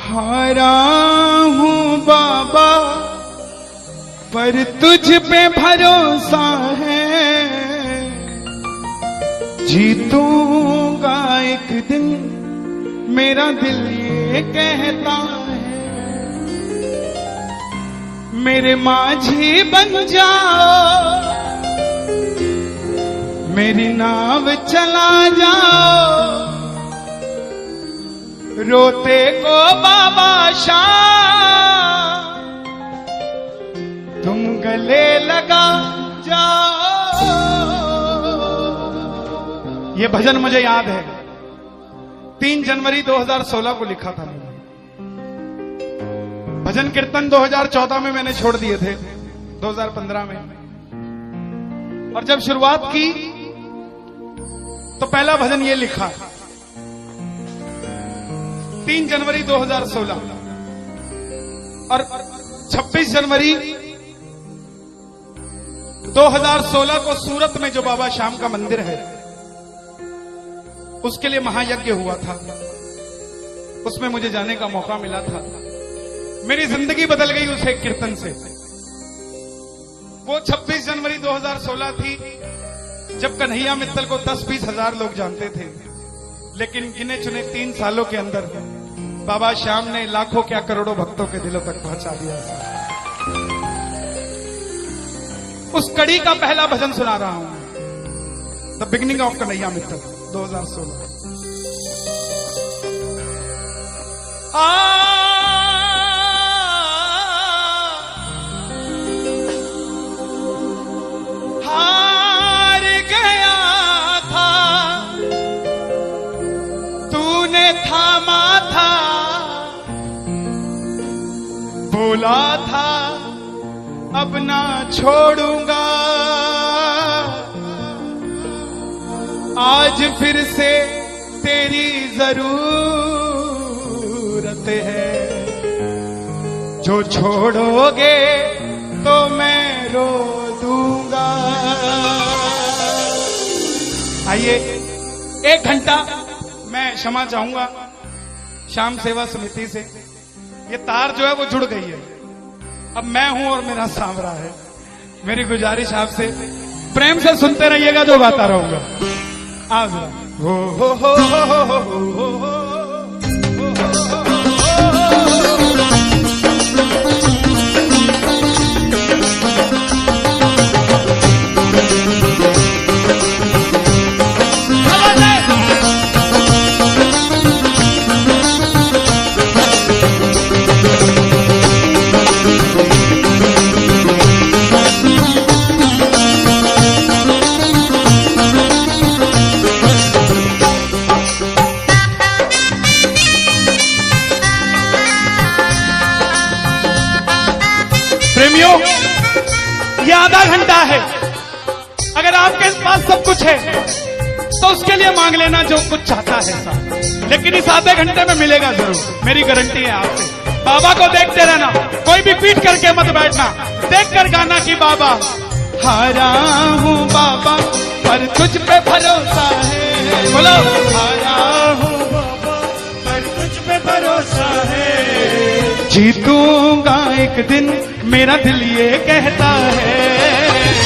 हारा हूँ बाबा पर तुझ पे भरोसा है, जीतूंगा एक दिन मेरा दिल ये कहता है। मेरे माझी बन जाओ, मेरी नाव चला जाओ, रोते को बाबा शाम तुम गले लगा जाओ। ये भजन मुझे याद है, 3 जनवरी 2016 को लिखा था मैंने। भजन कीर्तन 2014 में मैंने छोड़ दिए थे, 2015 में। और जब शुरुआत की तो पहला भजन ये लिखा 3 जनवरी 2016। और 26 जनवरी 2016 को सूरत में जो बाबा श्याम का मंदिर है उसके लिए महायज्ञ हुआ था, उसमें मुझे जाने का मौका मिला था। मेरी जिंदगी बदल गई उस एक कीर्तन से। वो 26 जनवरी 2016 थी जब कन्हैया मित्तल को 10-20 हजार लोग जानते थे, लेकिन गिने चुने 3 सालों के अंदर बाबा श्याम ने लाखों क्या करोड़ों भक्तों के दिलों तक पहुंचा दिया। उस कड़ी का पहला भजन सुना रहा हूं, the beginning of Kanhaiya Mittal 2016। हार गया था तूने थामा था, बोला था अब ना छोड़ूंगा, आज फिर से तेरी जरूरत है, जो छोड़ोगे तो मैं रो दूंगा। आइए 1 घंटा मैं क्षमा चाहूंगा श्याम सेवा समिति से। ये तार जो है वो जुड़ गई है, अब मैं हूं और मेरा सांवरा है। मेरी गुजारिश आपसे प्रेम से सुनते रहिएगा, जो गाता रहूंगा। आज हो हो हो हो हो हो हो हो। प्रेमियों, ये आधा घंटा है। अगर आपके पास सब कुछ है तो उसके लिए मांग लेना जो कुछ चाहता है साहब, लेकिन इस आधे घंटे में मिलेगा जरूर, मेरी गारंटी है आपसे। बाबा को देखते रहना, कोई भी पीट करके मत बैठना, देख कर गाना कि बाबा हारा हूँ बाबा पर तुझ पे भरोसा है। बोलो हारा हूँ बाबा पर तुझ पे भरोसा है, जीतूंगा एक दिन मेरा दिल ये कहता है,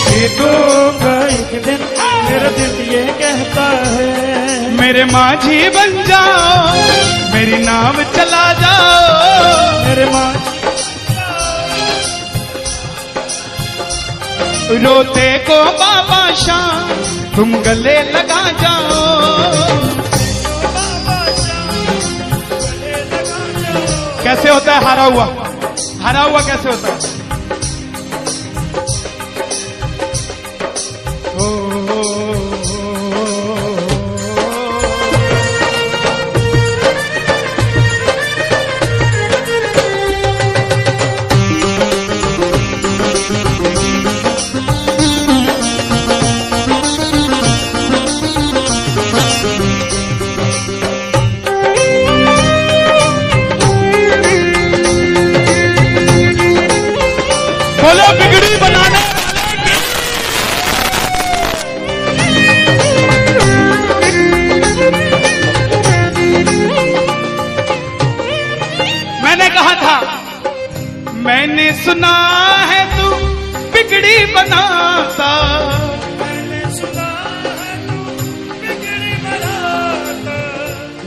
जीतूंगा एक दिन मेरा दिल ये कहता है। मेरे माझी बन जाओ, मेरी नाव चला जाओ, मेरे माझी रोते को बाबा शाम तुम गले लगा जाओ। कैसे होता है हारा हुआ? हारा हुआ कैसे होता है? बोलो बिगड़ी बनाने मैंने सुना है तू बिगड़ी बनाता, मैंने सुना है तू बिगड़ी बनाता,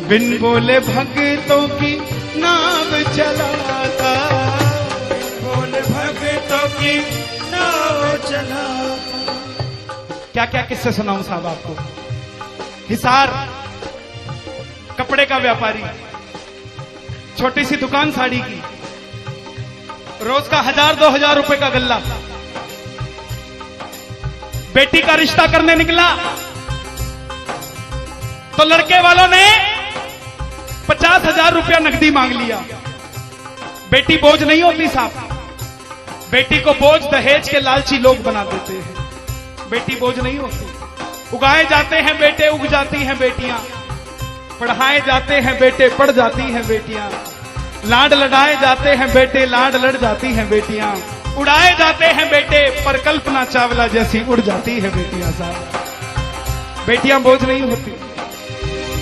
बिन बोले भक्तों की नाव चलाता, बोले भक्तों की नाव चलाता। क्या क्या किस्से सुनाऊं साहब आपको। हिसार कपड़े का व्यापारी, छोटी सी दुकान साड़ी की, रोज का 1000-2000 रुपए का गल्ला। बेटी का रिश्ता करने निकला तो लड़के वालों ने 50,000 रुपया नकदी मांग लिया। बेटी बोझ नहीं होती साहब, बेटी को बोझ दहेज के लालची लोग बना देते हैं। बेटी बोझ नहीं होती। उगाए जाते हैं बेटे, उग जाती हैं बेटियां। पढ़ाए जाते हैं बेटे, पढ़ जाती हैं बेटियां। लाड लड़ाए जाते हैं बेटे, लाड लड़ जाती हैं बेटियां। उड़ाए जाते हैं बेटे, पर कल्पना चावला जैसी उड़ जाती है बेटियां साहब। बेटियां बोझ नहीं होती।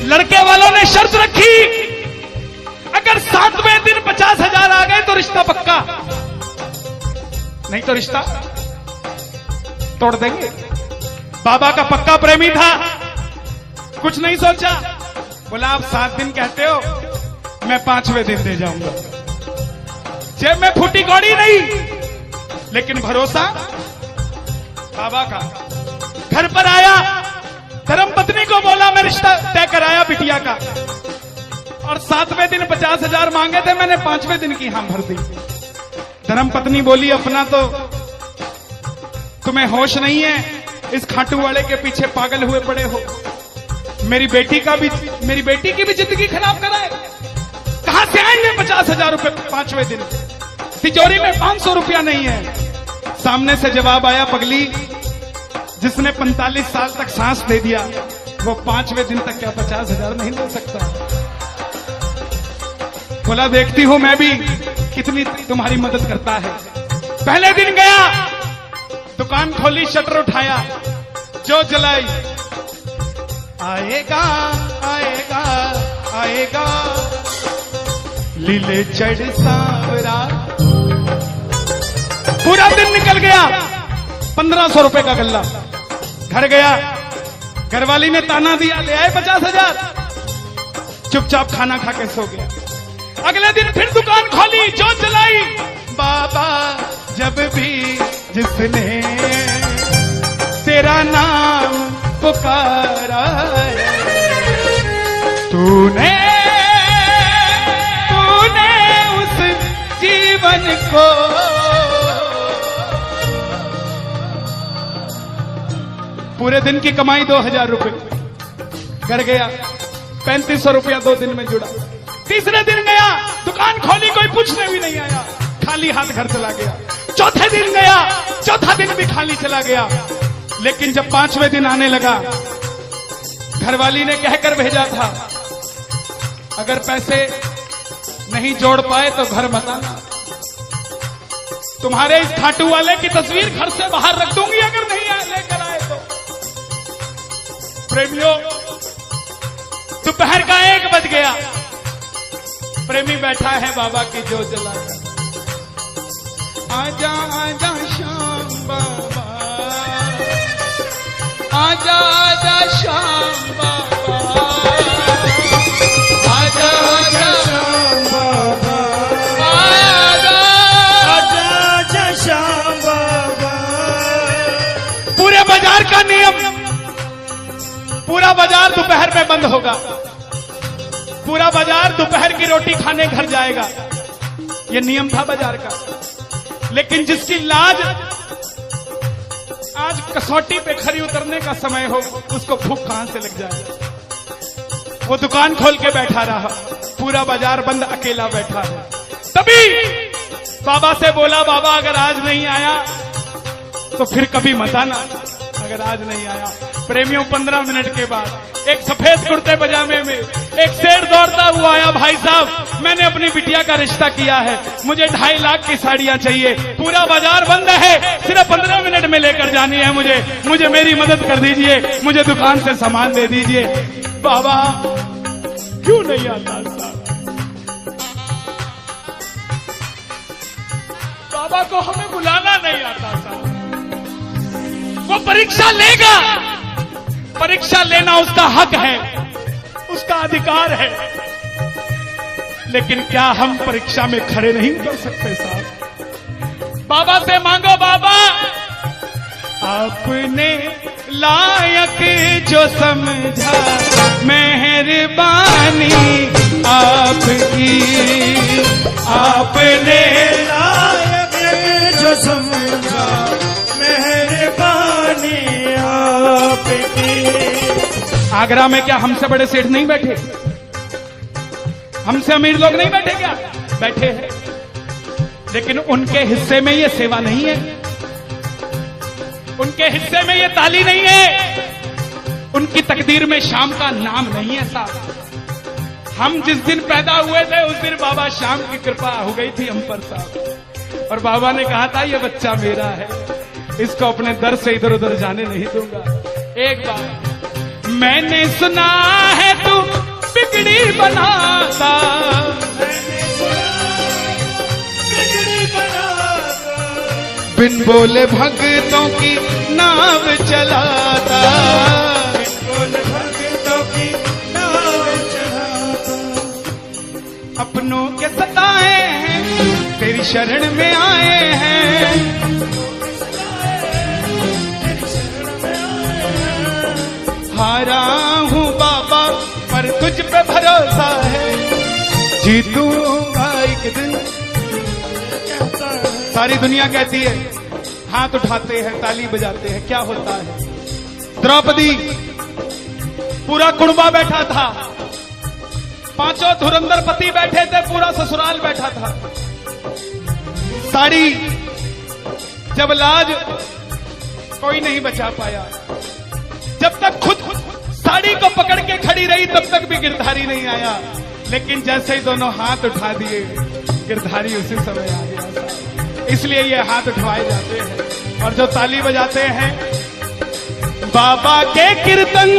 लड़के वालों ने शर्त रखी, अगर 7वें दिन 50,000 आ गए तो रिश्ता पक्का, नहीं तो रिश्ता तोड़ देंगे। बाबा का पक्का प्रेमी था, कुछ नहीं सोचा, बोला आप 7 दिन कहते हो, मैं 5वें दिन दे जाऊंगा। जेब में फूटी कौड़ी नहीं, लेकिन भरोसा बाबा का। घर पर आया, धर्मपत्नी को बोला मैं रिश्ता तय कराया बिटिया का, और 7वें दिन 50,000 मांगे थे, मैंने 5वें दिन की हां भर दी। धर्मपत्नी बोली अपना तो तुम्हें होश नहीं है, इस खाटू वाले के पीछे पागल हुए पड़े हो। मेरी बेटी की भी जिंदगी खराब कराए। कहां से आएंगे 50,000 रुपए 5वें दिन? तिजोरी में 500 रुपया नहीं है। सामने से जवाब आया, पगली जिसने 45 साल तक सांस दे दिया, वो 5वें दिन तक क्या 50,000 नहीं दे सकता? बोला देखती हूं मैं भी कितनी तुम्हारी मदद करता है। पहले दिन गया, दुकान खोली, शटर उठाया, जो जलाई, आएगा आएगा आएगा लीले चढ़ सांवरा। पूरा दिन निकल गया, 1500 रुपए का गल्ला। घर गया, घरवाली ने ताना दिया, ले आए 50,000। चुपचाप खाना खा के सो गया। अगले दिन फिर दुकान खोली, जो चलाई, बाबा जब भी जिसने तेरा नाम पुकारा, तूने उस जीवन को पूरे दिन की कमाई 2,000 रुपए। घर गया, 3500 रुपया 2 दिन में जुड़ा। तीसरे दिन गया, दुकान खोली, कोई पूछने भी नहीं आया, खाली हाथ घर चला गया। चौथे दिन गया, चौथा दिन भी खाली चला गया। लेकिन जब 5वें दिन आने लगा, घरवाली ने कहकर भेजा था, अगर पैसे नहीं जोड़ पाए तो घर मत आना। तुम्हारे इस खाटू वाले की तस्वीर घर से बाहर रख दूंगी अगर नहीं लेकर आए तो। प्रेमियों, दोपहर का 1 बज गया, प्रेमी बैठा है बाबा की जोत जलाकर। आजा आजा श्याम बाबा, आजा आजा श्याम बाबा, आजा आजा श्याम बाबा, आजा आजा आजा श्याम बाबा। पूरे बाजार का नियम, पूरा बाजार दोपहर में बंद होगा। पूरा बाजार दोपहर की रोटी खाने घर जाएगा, ये नियम था बाजार का। लेकिन जिसकी लाज आज कसौटी पे खरी उतरने का समय हो, उसको भूख कहां से लग जाए। वो दुकान खोल के बैठा रहा, पूरा बाजार बंद, अकेला बैठा है। तभी बाबा से बोला, बाबा अगर आज नहीं आया तो फिर कभी मत आना, अगर आज नहीं आया। प्रेमियों, 15 मिनट के बाद एक सफेद कुर्ते पजामे में एक शेर दौड़ता हुआ आया, भाई साहब मैंने अपनी बिटिया का रिश्ता किया है, मुझे 2.5 लाख की साड़ियां चाहिए, पूरा बाजार बंद है, सिर्फ 15 मिनट में लेकर जानी है मुझे मेरी मदद कर दीजिए, मुझे दुकान से सामान दे दीजिए। बाबा क्यों नहीं आता साहब? को हमें बुलाना नहीं आता साहब। वो परीक्षा लेगा, परीक्षा लेना उसका हक है, उसका अधिकार है, लेकिन क्या हम परीक्षा में खड़े नहीं कर सकते साहब? बाबा से मांगो, बाबा आपने लायक जो समझा, मेहरबानी आपकी, आपने लायक जो समझा, मेहरबानी आपकी। आगरा में क्या हमसे बड़े सेठ नहीं बैठे? हमसे अमीर लोग नहीं बैठे क्या? बैठे हैं, लेकिन उनके हिस्से में ये सेवा नहीं है, उनके हिस्से में ये ताली नहीं है, उनकी तकदीर में शाम का नाम नहीं है साहब। हम जिस दिन पैदा हुए थे उस दिन बाबा शाम की कृपा हो गई थी हम पर साहब, और बाबा ने कहा था ये बच्चा मेरा है, इसको अपने दर से इधर उधर जाने नहीं दूंगा। एक बार मैंने सुना है तू बिगड़ी बनाता, बिन बोले भक्तों की नाव चलाता, बिन बोले भक्तों की नाव चलाता। अपनों के सताए हैं तेरी शरण में आए हैं, हारा हूँ बाबा पर तुझ पे भरोसा है, जीतूंगा एक दिन। सारी दुनिया कहती है, हाथ उठाते हैं, ताली बजाते हैं, क्या होता है? द्रौपदी पूरा कुड़बा बैठा था, पांचों धुरंधर पति बैठे थे, पूरा ससुराल बैठा था। साड़ी जब लाज कोई नहीं बचा पाया, जब तक खुद साड़ी को पकड़ के खड़ी रही तब तक भी गिरधारी नहीं आया, लेकिन जैसे ही दोनों हाथ उठा दिए गिरधारी उसी समय आ गया। इसलिए ये हाथ उठवाए जाते हैं, और जो ताली बजाते हैं बाबा के कीर्तन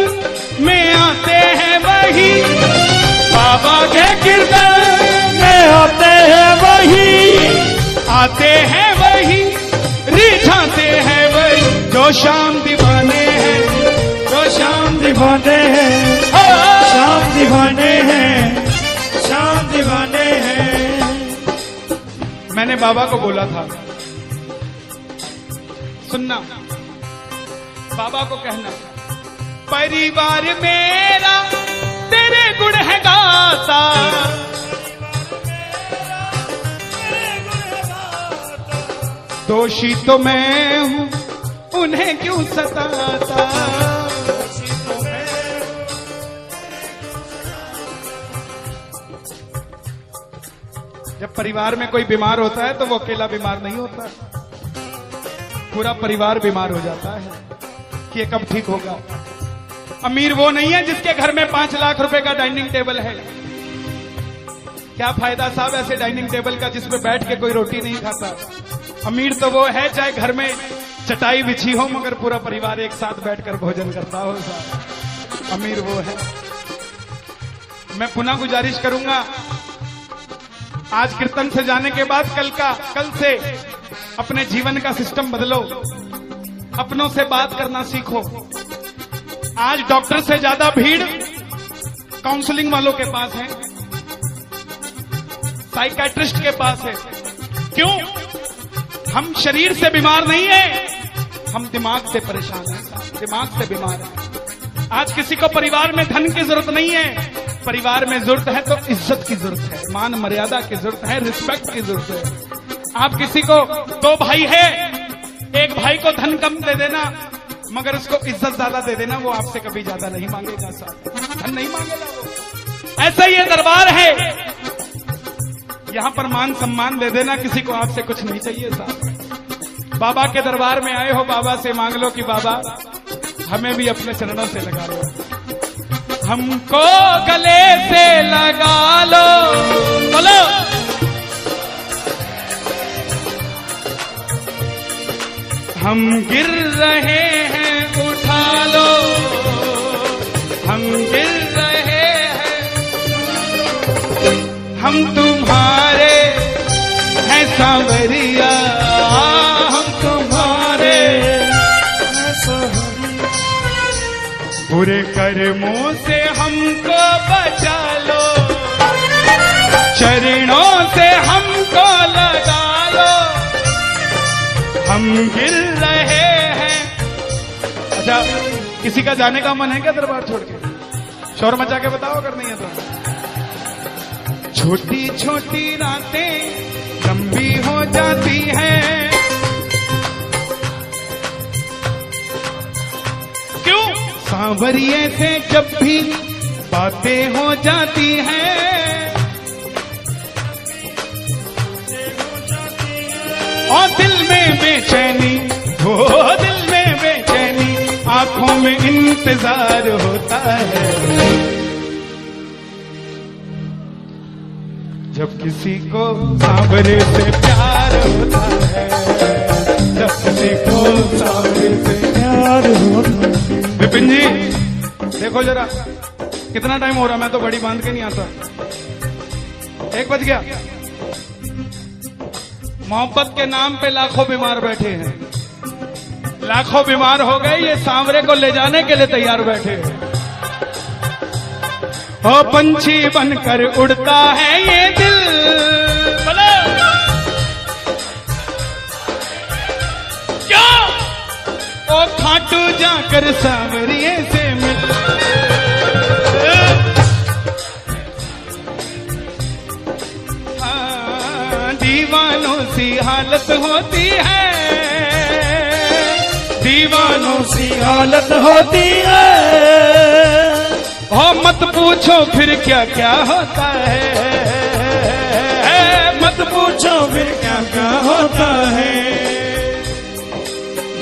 में आते हैं वही, बाबा के कीर्तन में आते हैं वही, आते हैं वही, रिझाते हैं वही, जो शाम दीवाने हैं, जो शाम दीवाने हैं, शाम दीवाने हैं, शाम दीवाने हैं। मैंने बाबा को बोला था, सुनना, बाबा को कहना, परिवार मेरा तेरे गुण है गाता, दोषी तो मैं हूँ उन्हें क्यों सताता। जब परिवार में कोई बीमार होता है तो वो अकेला बीमार नहीं होता, पूरा परिवार बीमार हो जाता है कि ये कब ठीक होगा। अमीर वो नहीं है जिसके घर में 5 लाख रुपए का डाइनिंग टेबल है। क्या फायदा साहब ऐसे डाइनिंग टेबल का जिसपे बैठ के कोई रोटी नहीं खाता। अमीर तो वो है चाहे घर में चटाई बिछी हो मगर पूरा परिवार एक साथ बैठकर भोजन करता हो साहब, अमीर वो है। मैं पुनः गुजारिश करूंगा, आज कीर्तन से जाने के बाद कल से अपने जीवन का सिस्टम बदलो, अपनों से बात करना सीखो। आज डॉक्टर से ज्यादा भीड़ काउंसलिंग वालों के पास है, साइकियाट्रिस्ट के पास है। क्यों? हम शरीर से बीमार नहीं है, हम दिमाग से परेशान हैं, दिमाग से बीमार हैं। आज किसी को परिवार में धन की जरूरत नहीं है, परिवार में जरूरत है तो इज्जत की जरूरत है, मान मर्यादा की जरूरत है, रिस्पेक्ट की जरूरत है। आप किसी को 2 भाई है, एक भाई को धन कम दे देना मगर उसको इज्जत ज्यादा दे देना, वो आपसे कभी ज्यादा नहीं मांगेगा साहब, धन नहीं मांगेगा वो। ऐसा ये दरबार है, यहां पर मान सम्मान दे देना, किसी को आपसे कुछ नहीं चाहिए साहब। बाबा के दरबार में आए हो, बाबा से मांग लो कि बाबा हमें भी अपने चरणों से लगा लो, हमको गले से लगा लो, बोलो हम गिर रहे हैं उठा लो, हम गिर रहे हैं, हम तुम्हारे हैं सांवरिया, कर्मों से हमको बचा लो, चरणों से हमको लगा लो, हम गिर रहे हैं। अच्छा, किसी का जाने का मन है क्या दरबार छोड़ के? शोर मचा के बताओ अगर नहीं है तो। छोटी छोटी रातें लंबी हो जाती हैं, क्यों? सांवरिये से जब भी बातें हो जाती हैं, और दिल में बेचैनी, हो दिल में बेचैनी, आंखों में इंतजार होता है। जब किसी को सांवरे से प्यार होता है, जब किसी को सांवरे से प्यार होता है। विपिन जी देखो जरा कितना टाइम हो रहा, मैं तो घड़ी बांध के नहीं आता। 1 बज गया। मोहब्बत के नाम पे लाखों बीमार बैठे हैं, लाखों बीमार हो गए, ये सांवरे को ले जाने के लिए तैयार बैठे हैं। ओ पंछी बनकर उड़ता है ये दिल, क्या? ओ खाटू जाकर सांवरिये से मिल, दीवानों सी हालत होती है, दीवानों सी हालत होती है। हो मत पूछो फिर क्या क्या होता है, मत पूछो फिर क्या क्या होता है।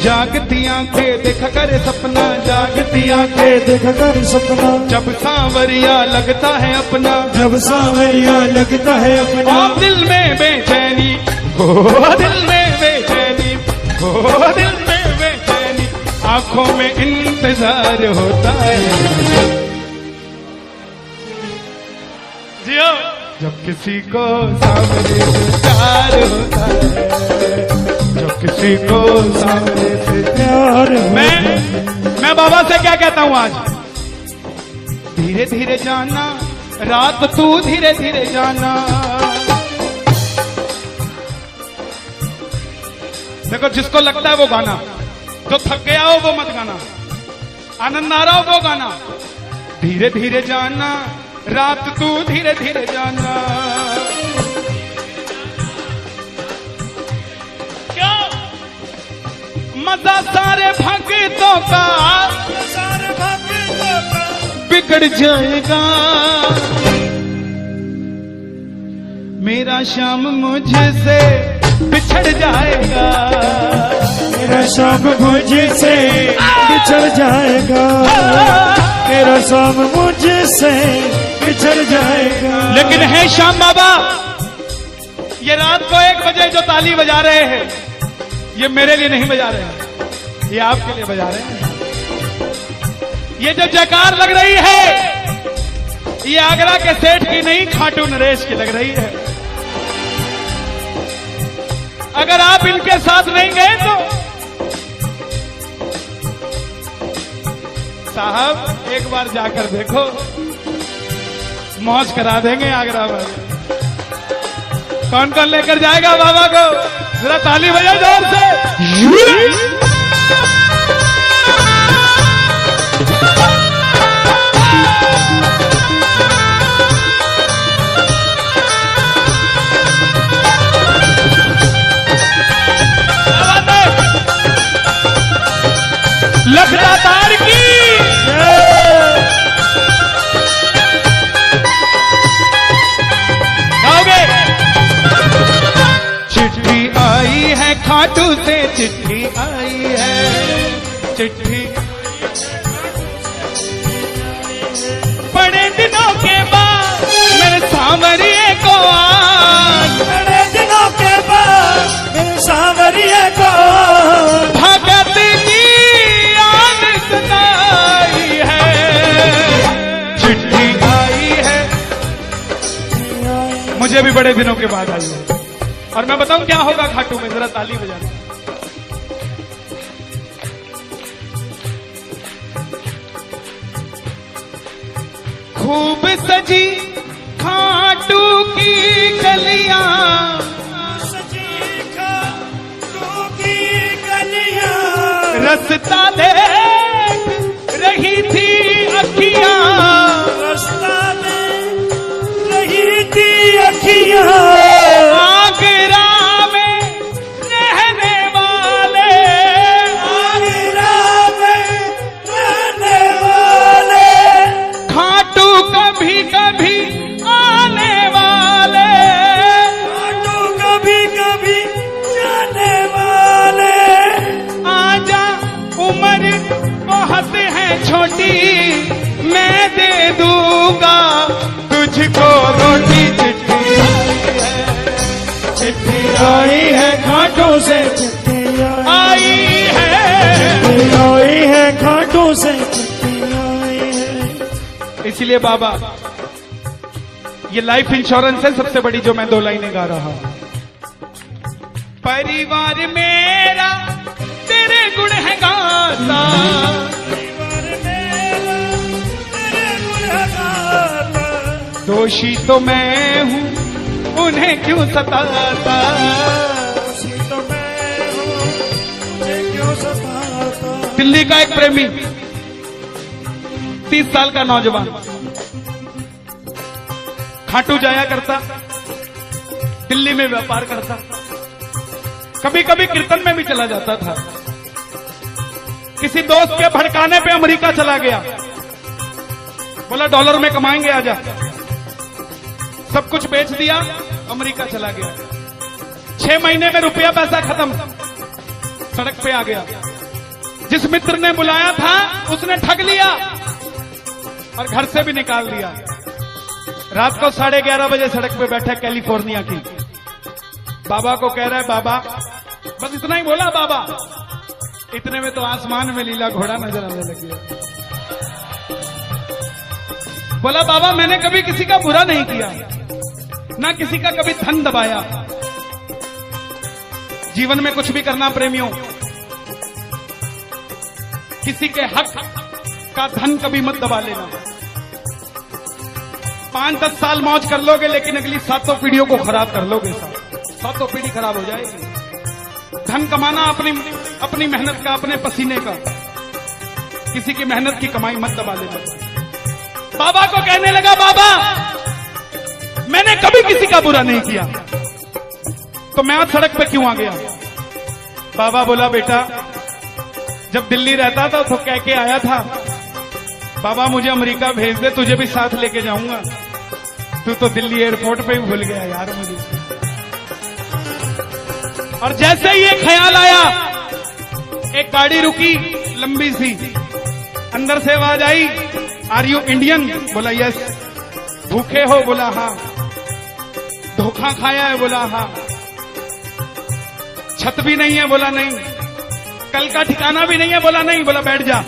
जागती आंखें देख कर सपना, जागती आंखें देख कर सपना, जब सांवरिया लगता है अपना, जब सांवरिया लगता है अपना। ओ दिल में बेचैनी, हो दिल में बेचैनी, हो दिल में बेचैनी, आंखों में इंतजार होता है। जियो जब किसी को सांवरे से प्यार होता है, जब किसी को सांवरे से प्यार मैं बाबा से क्या कहता हूं आज? धीरे धीरे जाना, रात तू धीरे धीरे जाना। देखो जिसको लगता है वो गाना, जो थक गया हो वो मत गाना, आनंद आ रहा हो वो गाना। धीरे धीरे जाना, रात तू धीरे धीरे जाना। क्या मजा सारे भक्तों का, सारे भक्तों का बिगड़ जाएगा। मेरा श्याम मुझसे बिछड़ जाएगा, मेरा शाम मुझसे बिछड़ जाएगा, मेरा शाम मुझसे बिछड़ जाएगा। लेकिन है श्याम बाबा, ये रात को 1 बजे जो ताली बजा रहे हैं, ये मेरे लिए नहीं बजा रहे हैं, ये आपके लिए बजा रहे हैं। ये जो जयकार लग रही है, ये आगरा के सेठ की नहीं, खाटू नरेश की लग रही है। अगर आप इनके साथ नहीं गए तो साहब एक बार जाकर देखो, मौज करा देंगे आगरा में। कौन कौन लेकर जाएगा बाबा को? जरा ताली बजाओ जोर से। लखदा तार की गाओगे? चिट्ठी आई है खाटू से, चिट्ठी आई है, चिट्ठी बड़े दिनों के बाद मेरे सांवरिये को आज, बड़े दिनों के बाद मेरे सांवरिये को भगत की आन सताई है। चिट्ठी आई है, मुझे भी बड़े दिनों के बाद आई है। और मैं बताऊं क्या होगा खाटू में, जरा ताली बजाना। खूब सजी खाटू की गलियां, सजी खाटू की गलियां, रास्ता देख रही थी अखियां, रास्ता देख रही थी अखियां, आगरा में रहने वाले, आगरा में रहने वाले, खाटू कभी कभी आने वाले, खाटू कभी कभी जाने वाले, आजा उम्र बहुत है छोटी, मैं दे दूंगा तुझको रोटी। चिट्ठी आई है खाटू से चिट्ठी आई है, आई है खाटू से चिट्ठी आई है। इसलिए बाबा ये लाइफ इंश्योरेंस है सबसे बड़ी जो मैं 2 लाइनें गा रहा हूं। परिवार मेरा तेरे गुण है गाता, परिवार मेरा तेरे गुण है गाता, दोषी तो मैं हूं उन्हें क्यों सताता, दोषी तो मैं हूँ मुझे क्यों सताता। दिल्ली का एक प्रेमी 30 साल का नौजवान खाटू जाया करता, दिल्ली में व्यापार करता, कभी कभी कीर्तन में भी चला जाता था। किसी दोस्त के भड़काने पे अमेरिका चला गया, बोला डॉलर में कमाएंगे आजा, सब कुछ बेच दिया, अमेरिका चला गया। 6 महीने में रुपया पैसा खत्म, सड़क पे आ गया। जिस मित्र ने बुलाया था उसने ठग लिया और घर से भी निकाल दिया। रात को 11:30 बजे सड़क पे बैठा कैलिफोर्निया की, बाबा को कह रहा है बाबा, बस इतना ही बोला बाबा, इतने में तो आसमान में लीला घोड़ा नजर आने लग गया। बोला बाबा मैंने कभी किसी का बुरा नहीं किया, ना किसी का कभी धन दबाया, जीवन में कुछ भी करना प्रेमियों, किसी के हक का धन कभी मत दबा लेना। 5-10 साल मौज कर लोगे लेकिन अगली 7 पीढ़ियों को खराब कर लोगे, 7 पीढ़ी खराब हो जाएगी। धन कमाना अपनी मेहनत का, अपने पसीने का, किसी की मेहनत की कमाई मत दबा लेना। बाबा को कहने लगा बाबा मैंने कभी किसी का बुरा नहीं किया, तो मैं आज सड़क पे क्यों आ गया। बाबा बोला बेटा जब दिल्ली रहता था तो कह के आया था बाबा मुझे अमेरिका भेज दे, तुझे भी साथ लेके जाऊंगा, तू तो दिल्ली एयरपोर्ट पे ही भूल गया यार मुझे। और जैसे ही ये ख्याल आया, एक गाड़ी रुकी लंबी सी, अंदर से आवाज आई आर यू इंडियन, बोला यस। भूखे हो, बोला हाँ। धोखा खाया है, बोला हाँ। छत भी नहीं है, बोला नहीं। कल का ठिकाना भी नहीं है, बोला नहीं। बोला बैठ जा।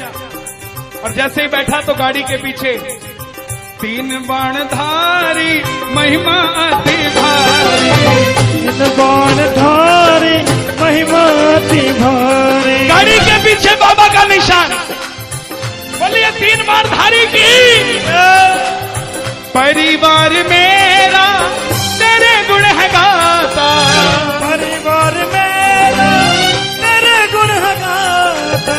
और जैसे ही बैठा तो गाड़ी के पीछे 3 बाणधारी महिमा अति भारी, 3 बाणधारी महिमा अति भारी, गाड़ी के पीछे बाबा का निशान। बोलिए 3 बाणधारी की। परिवार मेरा तेरे गुण है गाता, परिवार मेरा तेरे गुण है गाता,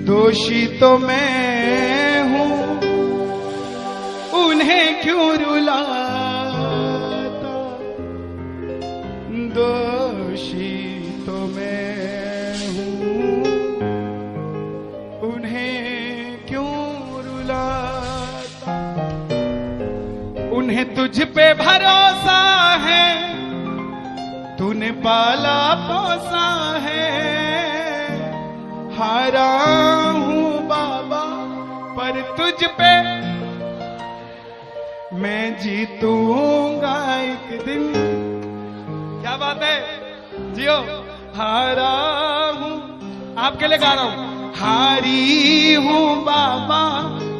दोषी तो मैं हूँ उन्हें क्यों रुलाता, दोषी तो मैं हूँ उन्हें क्यों रुलाता। उन्हें तुझ पे भरोसा है, तूने पाला पोसा है, हारा हूँ बाबा पर तुझ पे मैं जीतूंगा एक दिन। क्या बात है, जियो। हारा हूँ, आपके लिए गा रहा हूँ। हारी हूँ बाबा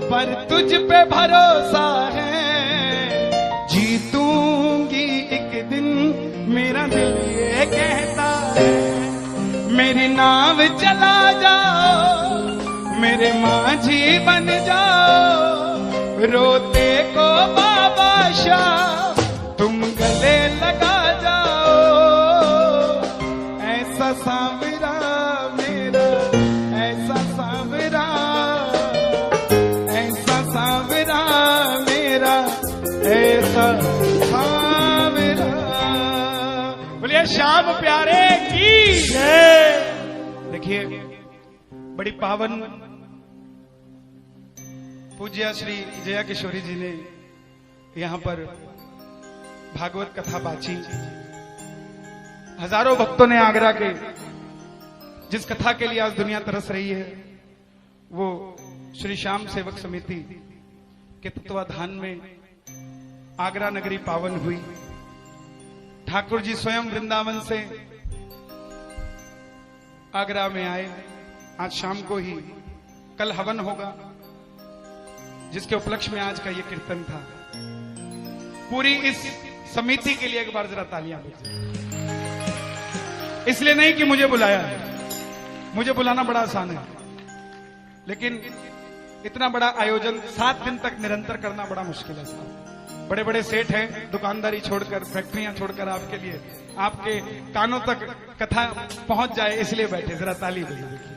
पर तुझ पे भरोसा है, जीतूंगी एक दिन मेरा दिल ये कहता है। मेरी नाव चला जाओ, मेरे माझी बन जाओ, रोते को बाबा शाह तुम गले लगा जाओ, ऐसा सांवरा मेरा, ऐसा सांवरा, ऐसा सांवरा मेरा, ऐसा सांवरा। बोलिए श्याम प्यारे की जय। देखिए बड़ी पावन पूज्य श्री जया किशोरी जी ने यहां पर भागवत कथा बाची। हजारों भक्तों ने आगरा के जिस कथा के लिए आज दुनिया तरस रही है, वो श्री श्याम सेवक समिति के तत्वाधान में आगरा नगरी पावन हुई। ठाकुर जी स्वयं वृंदावन से आगरा में आए। आज शाम को ही कल हवन होगा, जिसके उपलक्ष्य में आज का ये कीर्तन था। पूरी इस समिति के लिए एक बार जरा तालियां बजाएं। इसलिए नहीं कि मुझे बुलाया है, मुझे बुलाना बड़ा आसान है, लेकिन इतना बड़ा आयोजन 7 दिन तक निरंतर करना बड़ा मुश्किल है साहब। बड़े बड़े सेठ हैं, दुकानदारी छोड़कर, फैक्ट्रियां छोड़कर आपके लिए, आपके कानों तक कथा पहुंच जाए इसलिए बैठे। जरा ताली बजाइए।